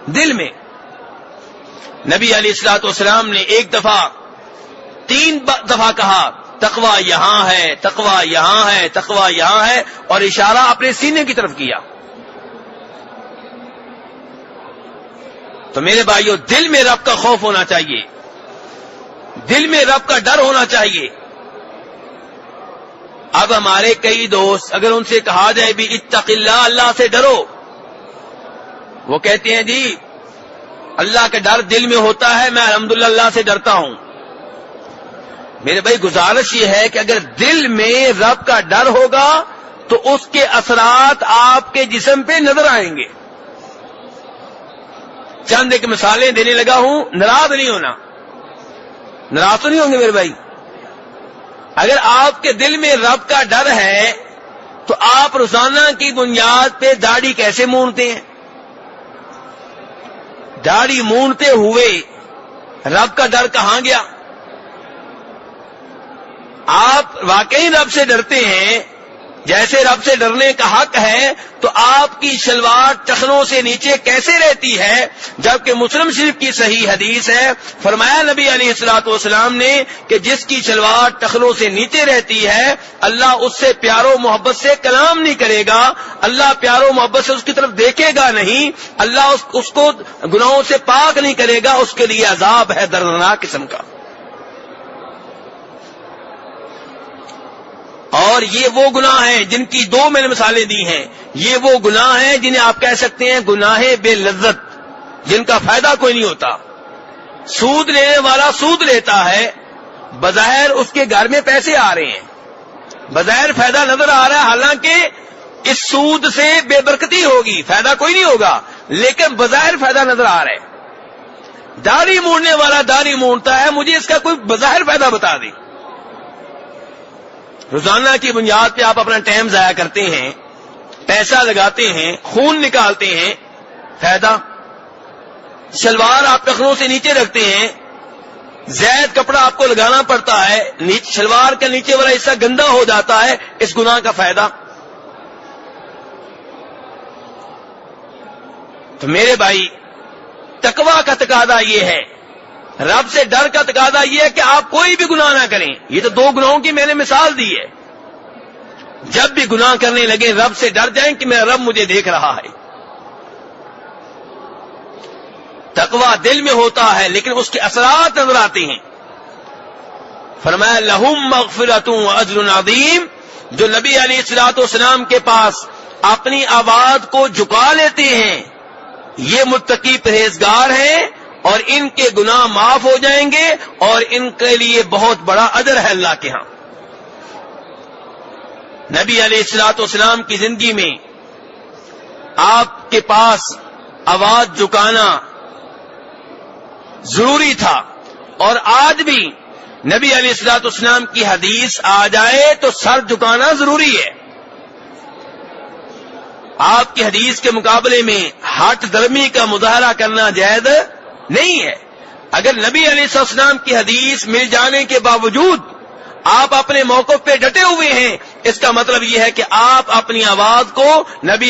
دل میں. نبی علیہ الصلوۃ والسلام نے ایک دفعہ 3 دفعہ کہا تقویٰ یہاں ہے، تقویٰ یہاں ہے، تقویٰ یہاں ہے، اور اشارہ اپنے سینے کی طرف کیا. تو میرے بھائیو، دل میں رب کا خوف ہونا چاہیے، دل میں رب کا ڈر ہونا چاہیے. اب ہمارے کئی دوست اگر ان سے کہا جائے بھی اتق اللہ، اللہ سے ڈرو، وہ کہتے ہیں جی اللہ کا ڈر دل میں ہوتا ہے، میں الحمدللہ اللہ سے ڈرتا ہوں. میرے بھائی گزارش یہ ہے کہ اگر دل میں رب کا ڈر ہوگا تو اس کے اثرات آپ کے جسم پہ نظر آئیں گے. چند ایک مثالیں دینے لگا ہوں، ناراض نہیں ہونا، ناراض تو نہیں ہوں گے میرے بھائی. اگر آپ کے دل میں رب کا ڈر ہے تو آپ روزانہ کی بنیاد پہ داڑھی کیسے مونتے ہیں؟ داڑھی مونتے ہوئے رب کا ڈر کہاں گیا؟ آپ واقعی رب سے ڈرتے ہیں، جیسے رب سے ڈرنے کا حق ہے، تو آپ کی شلوار ٹخنوں سے نیچے کیسے رہتی ہے؟ جبکہ مسلم شریف کی صحیح حدیث ہے، فرمایا نبی علیہ الصلوۃ والسلام نے کہ جس کی شلوار ٹخنوں سے نیچے رہتی ہے اللہ اس سے پیار و محبت سے کلام نہیں کرے گا، اللہ پیار و محبت سے اس کی طرف دیکھے گا نہیں، اللہ اس کو گناہوں سے پاک نہیں کرے گا، اس کے لیے عذاب ہے دردناک قسم کا. اور یہ وہ گناہ ہیں جن کی 2 میں نے مثالیں دی ہیں، یہ وہ گناہ ہیں جنہیں آپ کہہ سکتے ہیں گناہ بے لذت، جن کا فائدہ کوئی نہیں ہوتا. سود لینے والا سود لیتا ہے، بظاہر اس کے گھر میں پیسے آ رہے ہیں، بظاہر فائدہ نظر آ رہا ہے، حالانکہ اس سود سے بے برکتی ہوگی، فائدہ کوئی نہیں ہوگا، لیکن بظاہر فائدہ نظر آ رہا ہے. داڑھی مونڈنے والا داڑھی مونڈتا ہے، مجھے اس کا کوئی بظاہر فائدہ بتا دیں. روزانہ کی بنیاد پہ آپ اپنا ٹائم ضائع کرتے ہیں، پیسہ لگاتے ہیں، خون نکالتے ہیں، فائدہ. شلوار آپ ٹخنوں سے نیچے رکھتے ہیں، زائد کپڑا آپ کو لگانا پڑتا ہے، شلوار کا نیچے والا حصہ گندا ہو جاتا ہے، اس گناہ کا فائدہ. تو میرے بھائی تقویٰ کا تقاضا یہ ہے، رب سے ڈر کا تقاضا یہ ہے کہ آپ کوئی بھی گناہ نہ کریں. یہ تو 2 گناہوں کی میں نے مثال دی ہے. جب بھی گناہ کرنے لگے رب سے ڈر جائیں کہ میرا رب مجھے دیکھ رہا ہے. تقویٰ دل میں ہوتا ہے لیکن اس کے اثرات نظر آتے ہیں. فرمایا لہم مغفرۃ واجر عظیم، جو نبی علیہ الصلوۃ والسلام کے پاس اپنی آواز کو جھکا لیتے ہیں یہ متقی پرہیزگار ہیں، اور ان کے گناہ معاف ہو جائیں گے، اور ان کے لیے بہت بڑا اجر ہے اللہ کے ہاں. نبی علیہ الصلوۃ والسلام کی زندگی میں آپ کے پاس آواز جھکانا ضروری تھا، اور آج بھی نبی علیہ الصلوۃ والسلام کی حدیث آ جائے تو سر جھکانا ضروری ہے. آپ کی حدیث کے مقابلے میں ہٹ درمی کا مظاہرہ کرنا جائز نہیں ہے. اگر نبی علیہ السلام کی حدیث مل جانے کے باوجود آپ اپنے موقف پہ ڈٹے ہوئے ہیں، اس کا مطلب یہ ہے کہ آپ اپنی آواز کو نبی